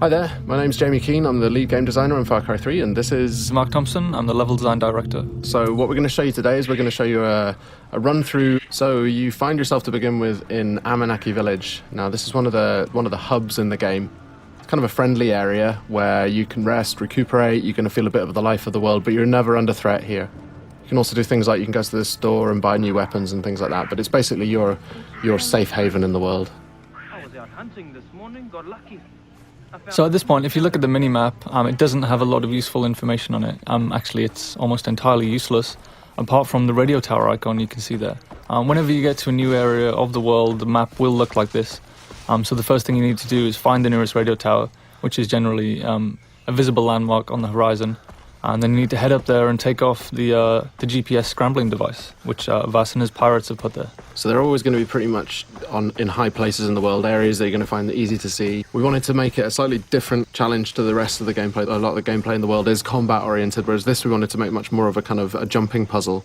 Hi there, my name's Jamie Keane, I'm the lead game designer on Far Cry 3, and this is Mark Thompson, I'm the level design director. So what we're going to show you today is we're going to show you a run through. So you find yourself to begin with in Amanaki Village. Now this is one of the hubs in the game. It's kind of a friendly area where you can rest, recuperate, you're going to feel a bit of the life of the world, but you're never under threat here. You can also do things like you can go to the store and buy new weapons and things like that, but it's basically your safe haven in the world. I was out hunting this morning, got lucky. So at this point, if you look at the mini-map, it doesn't have a lot of useful information on it. Actually, it's almost entirely useless, apart from the radio tower icon you can see there. Whenever you get to a new area of the world, the map will look like this. So the first thing you need to do is find the nearest radio tower, which is generally a visible landmark on the horizon. And then you need to head up there and take off the GPS scrambling device, which Vas and his pirates have put there. So they're always going to be pretty much in high places in the world, areas that you're going to find easy to see. We wanted to make it a slightly different challenge to the rest of the gameplay. A lot of the gameplay in the world is combat-oriented, whereas this we wanted to make much more of a kind of a jumping puzzle.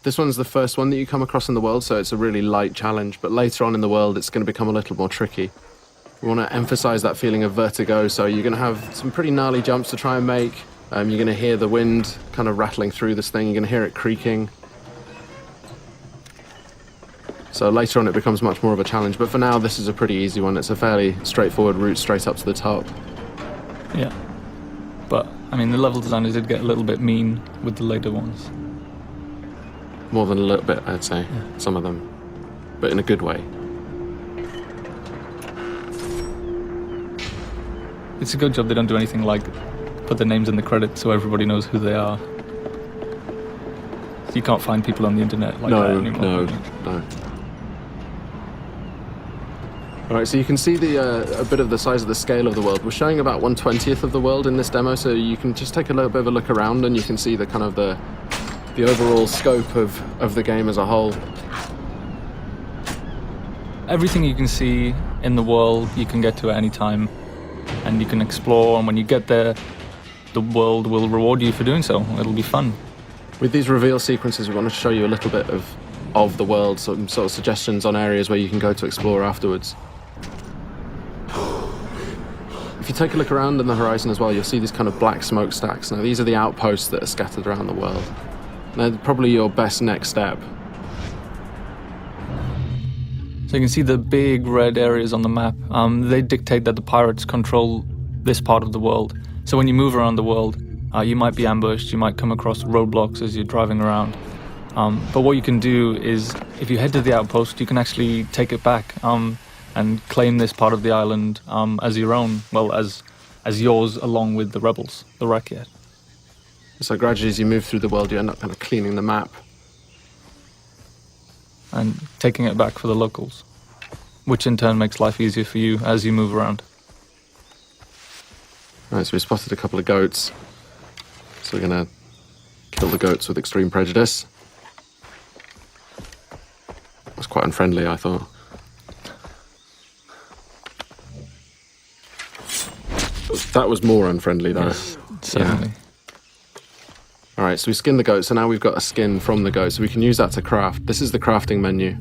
This one's the first one that you come across in the world, so it's a really light challenge, but later on in the world it's going to become a little more tricky. We want to emphasize that feeling of vertigo, so you're going to have some pretty gnarly jumps to try and make. You're going to hear the wind kind of rattling through this thing. You're going to hear it creaking. So later on it becomes much more of a challenge. But for now, this is a pretty easy one. It's a fairly straightforward route straight up to the top. Yeah. But, I mean, the level designers did get a little bit mean with the later ones. More than a little bit, I'd say. Yeah. Some of them. But in a good way. It's a good job they don't do anything like put their names in the credits so everybody knows who they are. So you can't find people on the internet like that anymore. No. Alright, so you can see a bit of the size of the scale of the world. We're showing about 1/20th of the world in this demo, so you can just take a little bit of a look around and you can see the kind of the overall scope of the game as a whole. Everything you can see in the world you can get to at any time, and you can explore, and when you get there the world will reward you for doing so. It'll be fun. With these reveal sequences, we want to show you a little bit of the world, some sort of suggestions on areas where you can go to explore afterwards. If you take a look around on the horizon as well, you'll see these kind of black smokestacks. Now, these are the outposts that are scattered around the world. They're probably your best next step. So you can see the big red areas on the map. They dictate that the pirates control this part of the world. So when you move around the world, you might be ambushed, you might come across roadblocks as you're driving around. But what you can do is, if you head to the outpost, you can actually take it back and claim this part of the island as your own, well, as yours along with the rebels, the Rakyat. So gradually as you move through the world, you end up kind of cleaning the map. And taking it back for the locals, which in turn makes life easier for you as you move around. Right, so we spotted a couple of goats. So we're going to kill the goats with extreme prejudice. That was quite unfriendly, I thought. That was more unfriendly, though. Yes, certainly. Yeah. All right, so we skinned the goat, so now we've got a skin from the goat, so we can use that to craft. This is the crafting menu,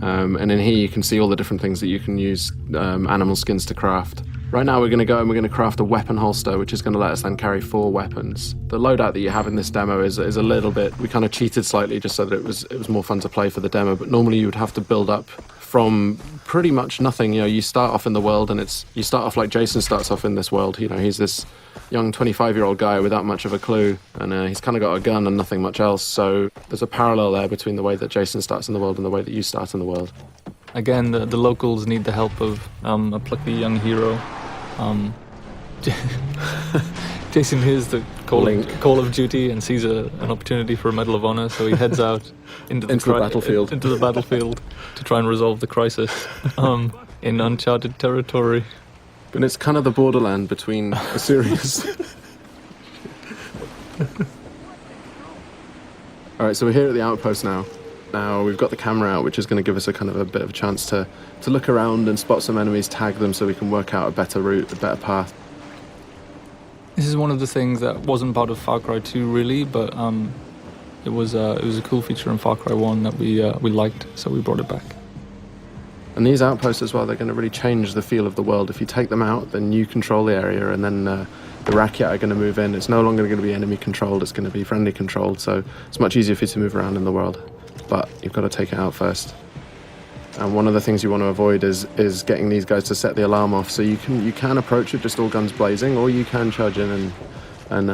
and in here you can see all the different things that you can use animal skins to craft. Right now we're going to go and we're going to craft a weapon holster, which is going to let us then carry 4 weapons. The loadout that you have in this demo is a little bit, we kind of cheated slightly just so that it was more fun to play for the demo, but normally you would have to build up from pretty much nothing. You know, you start off in the world and you start off like Jason starts off in this world. You know, he's this young 25-year-old guy without much of a clue, and he's kind of got a gun and nothing much else, so there's a parallel there between the way that Jason starts in the world and the way that you start in the world. Again, the locals need the help of a plucky young hero. Jason hears the call of duty and sees an opportunity for a Medal of Honor, so he heads out into the battlefield to try and resolve the crisis in uncharted territory. And it's kind of the borderland between a series. All right, so we're here at the outpost now. Now we've got the camera out, which is going to give us a kind of a bit of a chance to look around and spot some enemies, tag them so we can work out a better route, a better path. This is one of the things that wasn't part of Far Cry 2 really, but it was a cool feature in Far Cry 1 that we liked, so we brought it back. And these outposts as well, they're going to really change the feel of the world. If you take them out, then you control the area, and then the Rakyat are going to move in. It's no longer going to be enemy controlled, it's going to be friendly controlled, so it's much easier for you to move around in the world. But you've got to take it out first. And one of the things you want to avoid is getting these guys to set the alarm off. So you can approach it just all guns blazing, or you can charge in and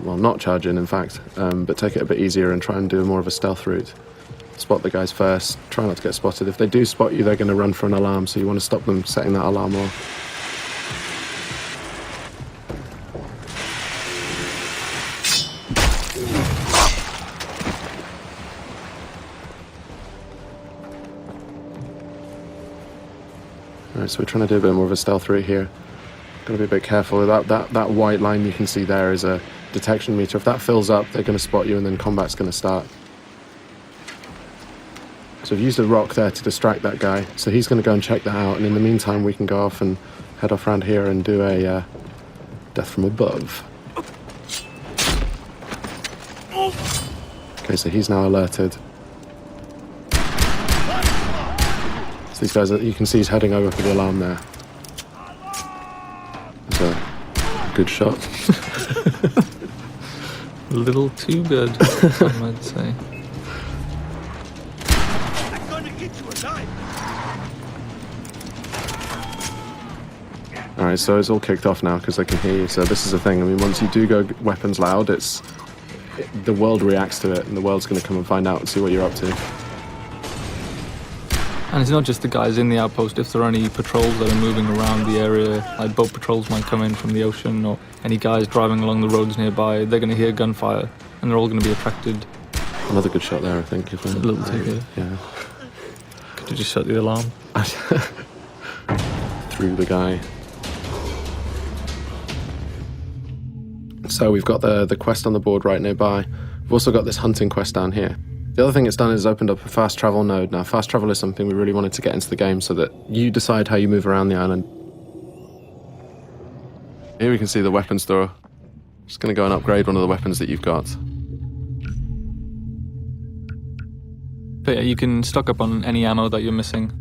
well, not charge in fact, but take it a bit easier and try and do more of a stealth route. Spot the guys first, try not to get spotted. If they do spot you, they're going to run for an alarm, so you want to stop them setting that alarm off. Alright, so we're trying to do a bit more of a stealth route here. Got to be a bit careful. That white line you can see there is a detection meter. If that fills up, they're going to spot you and then combat's going to start. So I've used a rock there to distract that guy. So he's going to go and check that out. And in the meantime, we can go off and head off around here and do a death from above. Okay, so he's now alerted. So these guys, you can see he's heading over for the alarm there. It's a good shot. A little too good, I might say. I'm gonna get you alive. Alright, so it's all kicked off now because they can hear you. So this is the thing. I mean, once you do go weapons loud, the world reacts to it, and the world's going to come and find out and see what you're up to. And it's not just the guys in the outpost. If there are any patrols that are moving around the area, like boat patrols might come in from the ocean, or any guys driving along the roads nearby, they're going to hear gunfire, and they're all going to be attracted. Another good shot there, I think. A little too good. Yeah. Could you just shut the alarm? Through the guy. So we've got the quest on the board right nearby. We've also got this hunting quest down here. The other thing it's done is opened up a fast travel node. Now, fast travel is something we really wanted to get into the game so that you decide how you move around the island. Here we can see the weapon store. Just going to go and upgrade one of the weapons that you've got. But yeah, you can stock up on any ammo that you're missing.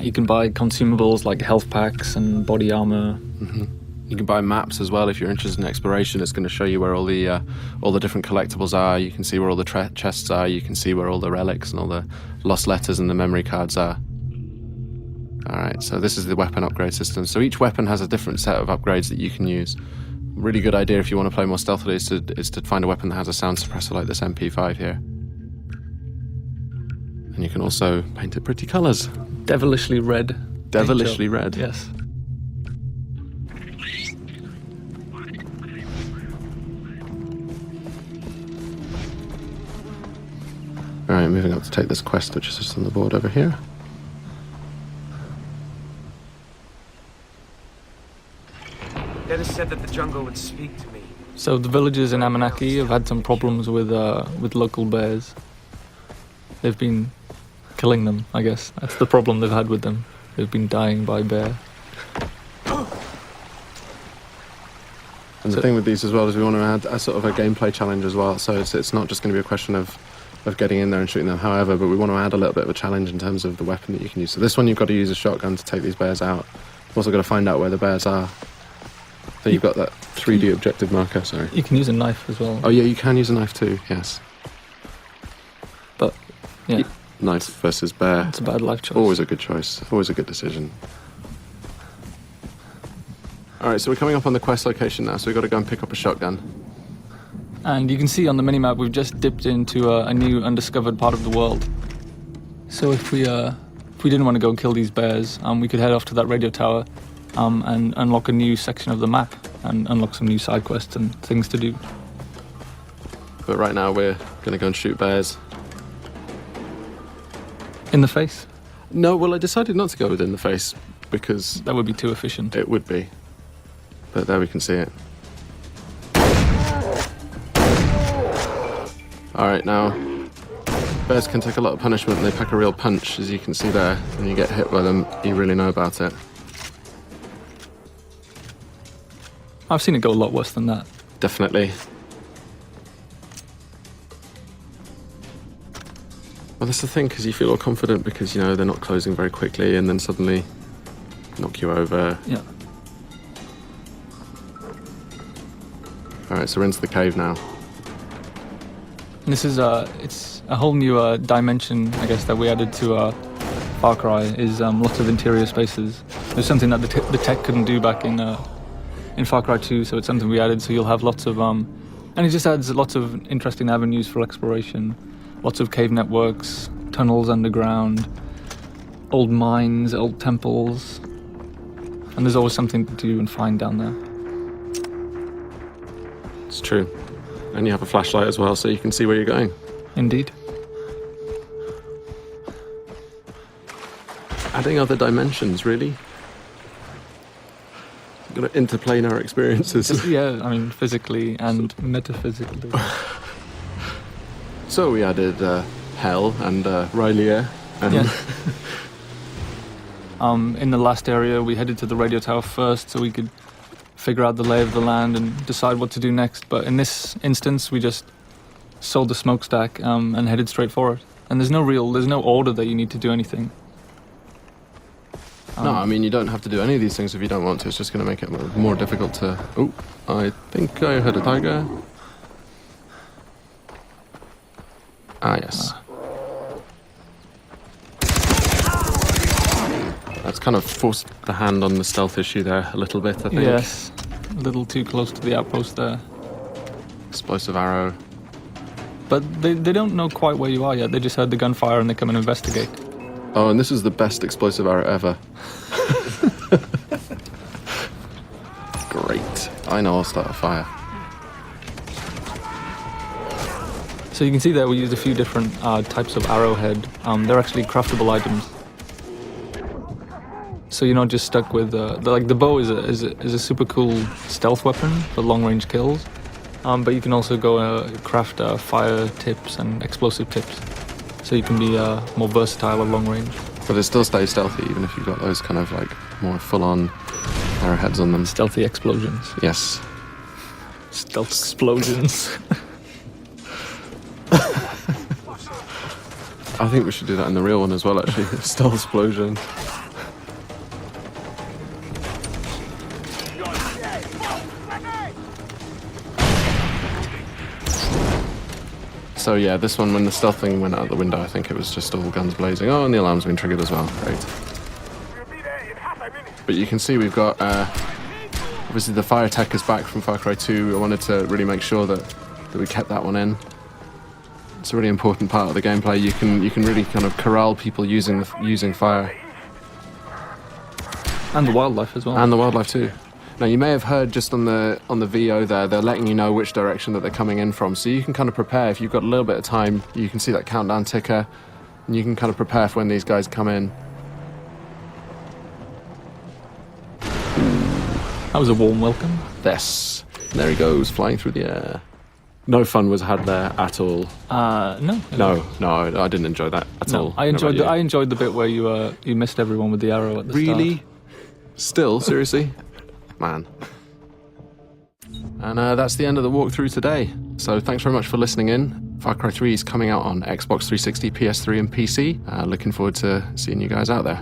You can buy consumables like health packs and body armor. Mm-hmm. You can buy maps as well if you're interested in exploration. It's going to show you where all the different collectibles are. You can see where all the chests are. You can see where all the relics and all the lost letters and the memory cards are. Alright, so this is the weapon upgrade system. So each weapon has a different set of upgrades that you can use. Really good idea if you want to play more stealthily is to find a weapon that has a sound suppressor like this MP5 here. And you can also paint it pretty colours. Devilishly red. Devilishly red. Yes. Alright, moving up to take this quest, which is just on the board over here. Dennis said that the jungle would speak to me. So the villagers in Amanaki have had some problems with local bears. They've been killing them, I guess. That's the problem they've had with them. They've been dying by bear. And the thing with these as well is we want to add a sort of a gameplay challenge as well. So it's not just going to be a question of getting in there and shooting them, however, but we want to add a little bit of a challenge in terms of the weapon that you can use. So this one you've got to use a shotgun to take these bears out. You've also got to find out where the bears are. So you've got that 3D objective marker, sorry. You can use a knife as well. Oh yeah, you can use a knife too, yes. But, yeah. Knife versus bear. It's a bad life choice. Always a good choice, always a good decision. Alright, so we're coming up on the quest location now, so we've got to go and pick up a shotgun. And you can see on the minimap we've just dipped into a new undiscovered part of the world. So if we didn't want to go and kill these bears, we could head off to that radio tower and unlock a new section of the map and unlock some new side quests and things to do. But right now we're going to go and shoot bears. In the face? No, well I decided not to go within the face because That would be too efficient. it would be. But there we can see it. Alright, now, bears can take a lot of punishment and they pack a real punch, as you can see there. When you get hit by them, you really know about it. I've seen it go a lot worse than that. Definitely. Well, that's the thing, because you feel all confident because, you know, they're not closing very quickly and then suddenly knock you over. Yeah. All right, so we're into the cave now. And this is it's a whole new dimension, I guess, that we added to Far Cry. Is lots of interior spaces. There's something that the tech couldn't do back in Far Cry 2, so it's something we added. So you'll have lots of and it just adds lots of interesting avenues for exploration. Lots of cave networks, tunnels underground, old mines, old temples, and there's always something to do and find down there. It's true. And you have a flashlight as well, so you can see where you're going. Indeed. Adding other dimensions, really. Got interplanar experiences. Yeah, I mean, physically and metaphysically. So we added Hell and Rylier. And Yeah. In the last area, we headed to the radio tower first so we could figure out the lay of the land and decide what to do next. But in this instance, we just sold the smokestack and headed straight for it. And there's no order that you need to do anything. No, I mean, you don't have to do any of these things if you don't want to. It's just going to make it more difficult to... Oh, I think I heard a tiger. Ah, yes. That's kind of forced the hand on the stealth issue there a little bit, I think. Yes, a little too close to the outpost there. Explosive arrow. But they don't know quite where you are yet. They just heard the gunfire and they come and investigate. Oh, and this is the best explosive arrow ever. Great. I know I'll start a fire. So you can see there we used a few different types of arrowhead. They're actually craftable items. So you're not just stuck with the bow is a super cool stealth weapon for long range kills, but you can also go craft fire tips and explosive tips, so you can be more versatile at long range. But it still stays stealthy even if you've got those kind of like more full on arrowheads on them. Stealthy explosions. Yes. Stealth explosions. I think we should do that in the real one as well, actually. Stealth explosion. So yeah, this one, when the stealth thing went out the window, I think it was just all guns blazing. Oh, and the alarm's been triggered as well. Great. But you can see we've got, obviously the fire tech is back from Far Cry 2. I wanted to really make sure that we kept that one in. It's a really important part of the gameplay. You can really kind of corral people using fire. And the wildlife as well. And the wildlife too. Now you may have heard just on the VO there, they're letting you know which direction that they're coming in from, so you can kind of prepare. If you've got a little bit of time, you can see that countdown ticker, and you can kind of prepare for when these guys come in. That was a warm welcome. Yes. And there he goes, flying through the air. No fun was had there at all. No. No, I didn't enjoy that at all. I enjoyed the bit where you missed everyone with the arrow at the start. Really? Still? Seriously? Man. And that's the end of the walkthrough today. So thanks very much for listening in. Far Cry 3 is coming out on Xbox 360, PS3 and PC. Looking forward to seeing you guys out there.